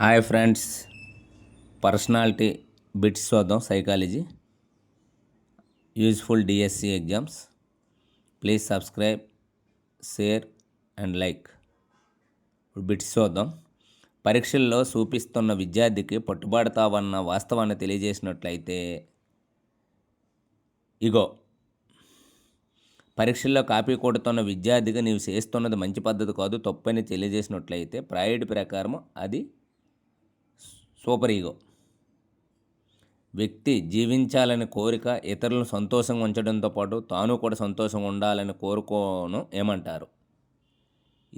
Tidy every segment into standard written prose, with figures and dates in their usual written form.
Hi friends, personality bits చూద్దాం. Psychology useful DSC exams. Please subscribe, share and like. ఇప్పుడు bits చూద్దాం. పరీక్షల్లో చూపిస్తున్న విద్యార్థికి పట్టుబడతావన్న వాస్తవాన్ని తెలియజేసినట్లయితే ఇగో. పరీక్షల్లో కాపీ కొడుతున్న విద్యార్థికి నీవు చేస్తున్నది మంచి పద్ధతి కాదు, తప్పని తెలియజేసినట్లయితే ఫ్రాయిడ్ ప్రకారం అది సూపర్ ఈగో. వ్యక్తి జీవించాలని కోరిక ఇతరులను సంతోషంగా ఉంచడంతో పాటు తాను కూడా సంతోషంగా ఉండాలని కోరుకోను ఏమంటారు?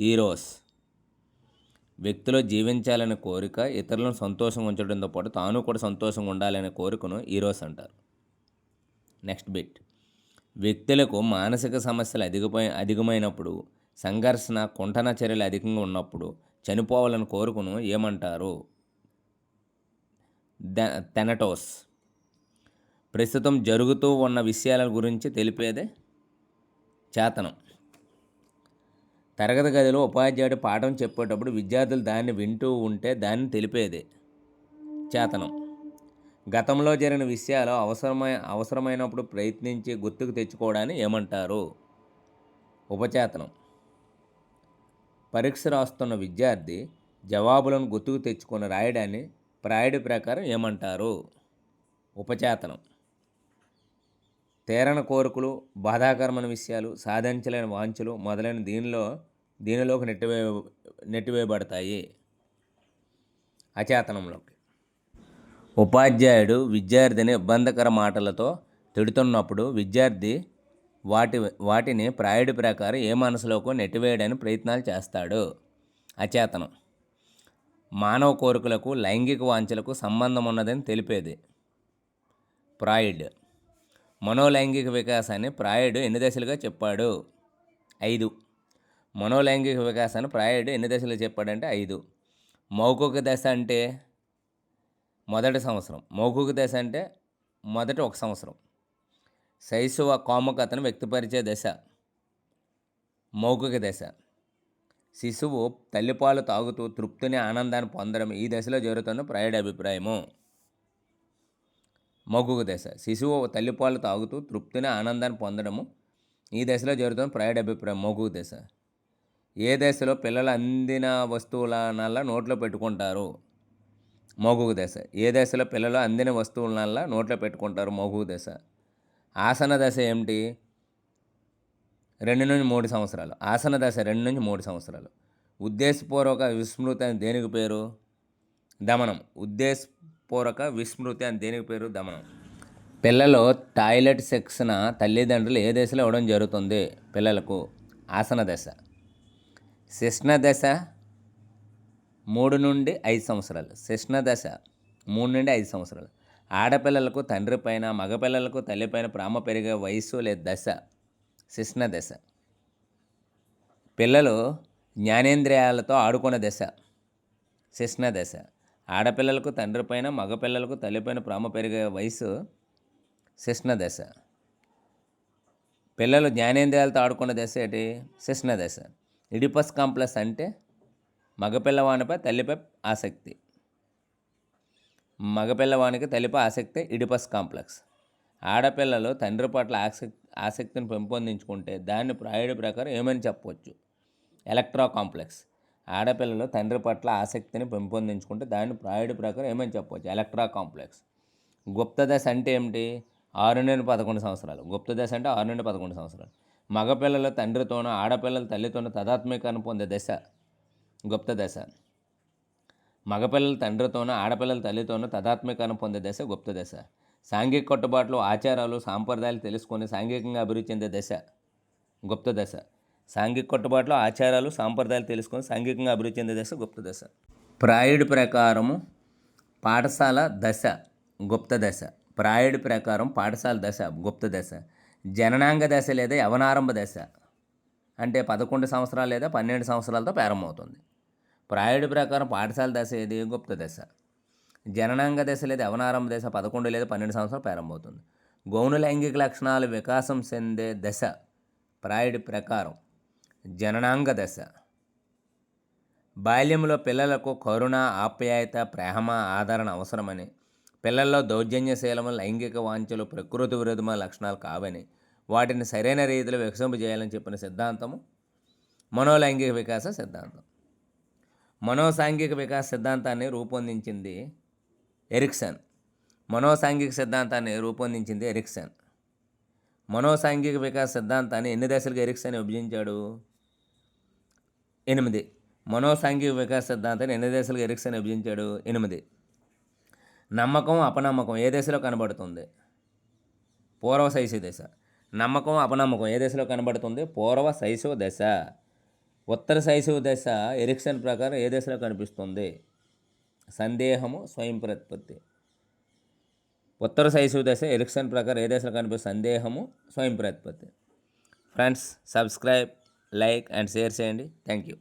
ఈరోస్. వ్యక్తిలో జీవించాలని కోరిక ఇతరులను సంతోషంగా ఉంచడంతో పాటు తాను కూడా సంతోషంగా ఉండాలనే కోరికను ఈరోస్ అంటారు. Next bit. వ్యక్తులకు మానసిక సమస్యలు అధికమైనప్పుడు, సంఘర్షణ కుంఠన చర్యలు అధికంగా ఉన్నప్పుడు చనిపోవాలని కోరుకును ఏమంటారు? థెనటోస్. ప్రస్తుతం జరుగుతూ ఉన్న విషయాల గురించి తెలిపేదే చేతనం. తరగతి గదిలో ఉపాధ్యాయుడు పాఠం చెప్పేటప్పుడు విద్యార్థులు దాన్ని వింటూ ఉంటే దాన్ని తెలిపేదే చేతనం. గతంలో జరిగిన విషయాలు అవసరమైనప్పుడు ప్రయత్నించి గుర్తుకు తెచ్చుకోవడాన్ని ఏమంటారు? ఉపచేతనం. పరీక్ష రాస్తున్న విద్యార్థి జవాబులను గుర్తుకు తెచ్చుకొని రాయడాన్ని ఫ్రాయిడ్ ప్రకారం ఏమంటారు? ఉపచేతనం. తీరని కోరికలు, బాధాకరమైన విషయాలు, సాధించలేని వాంఛలు మొదలైన దీనిలోకి నెట్టివేయబడతాయి అచేతనంలోకి. ఉపాధ్యాయుడు విద్యార్థిని ఇబ్బందికర మాటలతో తిడుతున్నప్పుడు విద్యార్థి వాటిని ఫ్రాయిడ్ ప్రకారం ఏ మనసులోకి నెట్టివేయడానికి ప్రయత్నాలు చేస్తాడు? అచేతనం. మానవ కోరికలకు, లైంగిక వాంఛలకు సంబంధం ఉన్నదని తెలిపేది ఫ్రాయిడ్. మనోలైంగిక వికాసాన్ని ఫ్రాయిడ్ ఎన్ని దశలుగా చెప్పాడు? 5. మనోలైంగిక వికాసాన్ని ఫ్రాయిడ్ ఎన్ని దశలు చెప్పాడంటే 5. మౌఖిక దశ అంటే మొదటి సంవత్సరం. మౌఖిక దశ అంటే మొదటి 1 సంవత్సరం. శైశవ కాముకతను వ్యక్తపరిచే దశ మౌఖిక దశ. శిశువు తల్లిపాలు తాగుతూ తృప్తిని, ఆనందాన్ని పొందడం ఈ దశలో జరుగుతున్న ఫ్రాయిడ్ అభిప్రాయము. మౌఖిక దశ. శిశువు తల్లిపాలు తాగుతూ తృప్తిని, ఆనందాన్ని పొందడము ఈ దశలో జరుగుతున్న ఫ్రాయిడ్ అభిప్రాయం మౌఖిక దశ. ఏ దశలో పిల్లలు అందిన వస్తువులనల్లా నోట్లో పెట్టుకుంటారు? మౌఖిక దశ. ఏ దశలో పిల్లలు అందిన వస్తువులనల్లా నోట్లో పెట్టుకుంటారు? మౌఖిక దశ. ఆసన దశ ఏమిటి? 2 నుంచి 3 సంవత్సరాలు. ఆసన దశ 2 నుంచి 3 సంవత్సరాలు. ఉద్దేశపూర్వక విస్మృతి అని దేనికి పేరు? దమనం. ఉద్దేశపూర్వక విస్మృతి అని దేనికి పేరు? దమనం. పిల్లలు టాయిలెట్ శిక్షణ తల్లిదండ్రులు ఏ దశలో ఇవ్వడం జరుగుతుంది పిల్లలకు? ఆసన దశ. శిక్షణ దశ 3 నుండి 5 సంవత్సరాలు. శిక్షణ దశ 3 నుండి 5 సంవత్సరాలు. ఆడపిల్లలకు తండ్రి పైన, మగపిల్లలకు తల్లిపైన ప్రేమ పెరిగే వయసు లేదా దశ శిక్షణ దశ. పిల్లలు జ్ఞానేంద్రియాలతో ఆడుకునే దశ శిక్షణ దశ. ఆడపిల్లలకు తండ్రి పైన, మగపిల్లలకు తల్లిపైన ప్రేమ పెరిగే వయసు శిక్షణ దశ. పిల్లలు జ్ఞానేంద్రియాలతో ఆడుకునే దశ ఏంటి? శిక్షణ దశ. ఇడిపస్ కాంప్లెక్స్ అంటే మగపిల్లవానిపై తల్లిపై ఆసక్తి. మగపిల్లవానికి తల్లిపై ఆసక్తి ఇడిపస్ కాంప్లెక్స్. ఆడపిల్లలు తండ్రి పట్ల ఆసక్తిని పెంపొందించుకుంటే దాన్ని ఫ్రాయిడ్ ప్రకారం ఏమని చెప్పవచ్చు? ఎలక్ట్రా కాంప్లెక్స్. ఆడపిల్లలు తండ్రి పట్ల ఆసక్తిని పెంపొందించుకుంటే దాన్ని ఫ్రాయిడ్ ప్రకారం ఏమని చెప్పవచ్చు? ఎలక్ట్రా కాంప్లెక్స్. గుప్త దశ అంటే ఏమిటి? 6 నుండి 11 సంవత్సరాలు. గుప్త దశ అంటే 6 నుండి 11 సంవత్సరాలు. మగపిల్లలు తండ్రితోనూ, ఆడపిల్లలు తల్లితోనూ తదాత్మీకరణ పొందే దశ గుప్త దశ. మగపిల్లల తండ్రితోనూ, ఆడపిల్లల తల్లితోనూ తదాత్మీకరణ పొందే దశ గుప్త దశ. సాంఘిక కట్టుబాట్లు, ఆచారాలు, సాంప్రదాయాలు తెలుసుకొని సాంఘికంగా అభివృద్ధి చెందే దశ గుప్త దశ. సాంఘిక కట్టుబాట్లు, ఆచారాలు, సాంప్రదాయాలు తెలుసుకొని సాంఘికంగా అభివృద్ధి చెందే దశ గుప్త దశ. ఫ్రాయిడ్ ప్రకారము పాఠశాల దశ గుప్త దశ. ఫ్రాయిడ్ ప్రకారం పాఠశాల దశ గుప్త దశ. జననాంగ దశ లేదా యవనారంభ దశ అంటే 11 సంవత్సరాలు లేదా 12 సంవత్సరాలతో ప్రారంభమవుతుంది. ఫ్రాయిడ్ ప్రకారం పాఠశాల దశ ఏది? గుప్త దశ. జననాంగ దశ లేదా యవనారంభ దశ 11 లేదా 12 సంవత్సరాలు ప్రారంభమవుతుంది. గౌణ లైంగిక లక్షణాలు వికాసం చెందే దశ ఫ్రాయిడ్ ప్రకారం జననాంగ దశ. బాల్యంలో పిల్లలకు కరుణ, ఆప్యాయత, ప్రేమ, ఆదరణ అవసరమని, పిల్లల్లో దౌర్జన్యశీలము, లైంగిక వాంఛలు ప్రకృతి విరుద్ధమైన లక్షణాలు కావని, వాటిని సరైన రీతిలో వికసింపజేయాలని చెప్పిన సిద్ధాంతము మనోలైంగిక వికాస సిద్ధాంతం. మనోసాంఘిక వికాస సిద్ధాంతాన్ని రూపొందించింది ఎరిక్సన్. మనోసాంఘిక వికాస సిద్ధాంతాన్ని ఎన్ని దశలుగా ఎరిక్సన్ విభజించాడు? 8. మనోసాంఘిక వికాస సిద్ధాంతాన్ని ఎన్ని దశలుగా ఎరిక్సన్ విభజించాడు? 8. నమ్మకం, అపనమ్మకం ఏ దశలో కనబడుతుంది? పూర్వ శైశవ దశ. నమ్మకం, అపనమ్మకం ఏ దశలో కనబడుతుంది? పూర్వ శైశవ దశ. ఉత్తర శైశవ దశ ఎరిక్సన్ ప్రకారం ఏ దశలో కనిపిస్తుంది? సందేహము, స్వయం ప్రతిపత్తి. ఉత్తర శైశవ దశ ఎరిక్సన్ ప్రకారం ఏ దశలో కనిపిస్తుంది? సందేహము, స్వయం ప్రతిపత్తి. Friends, subscribe, like and share చేయండి. Thank you.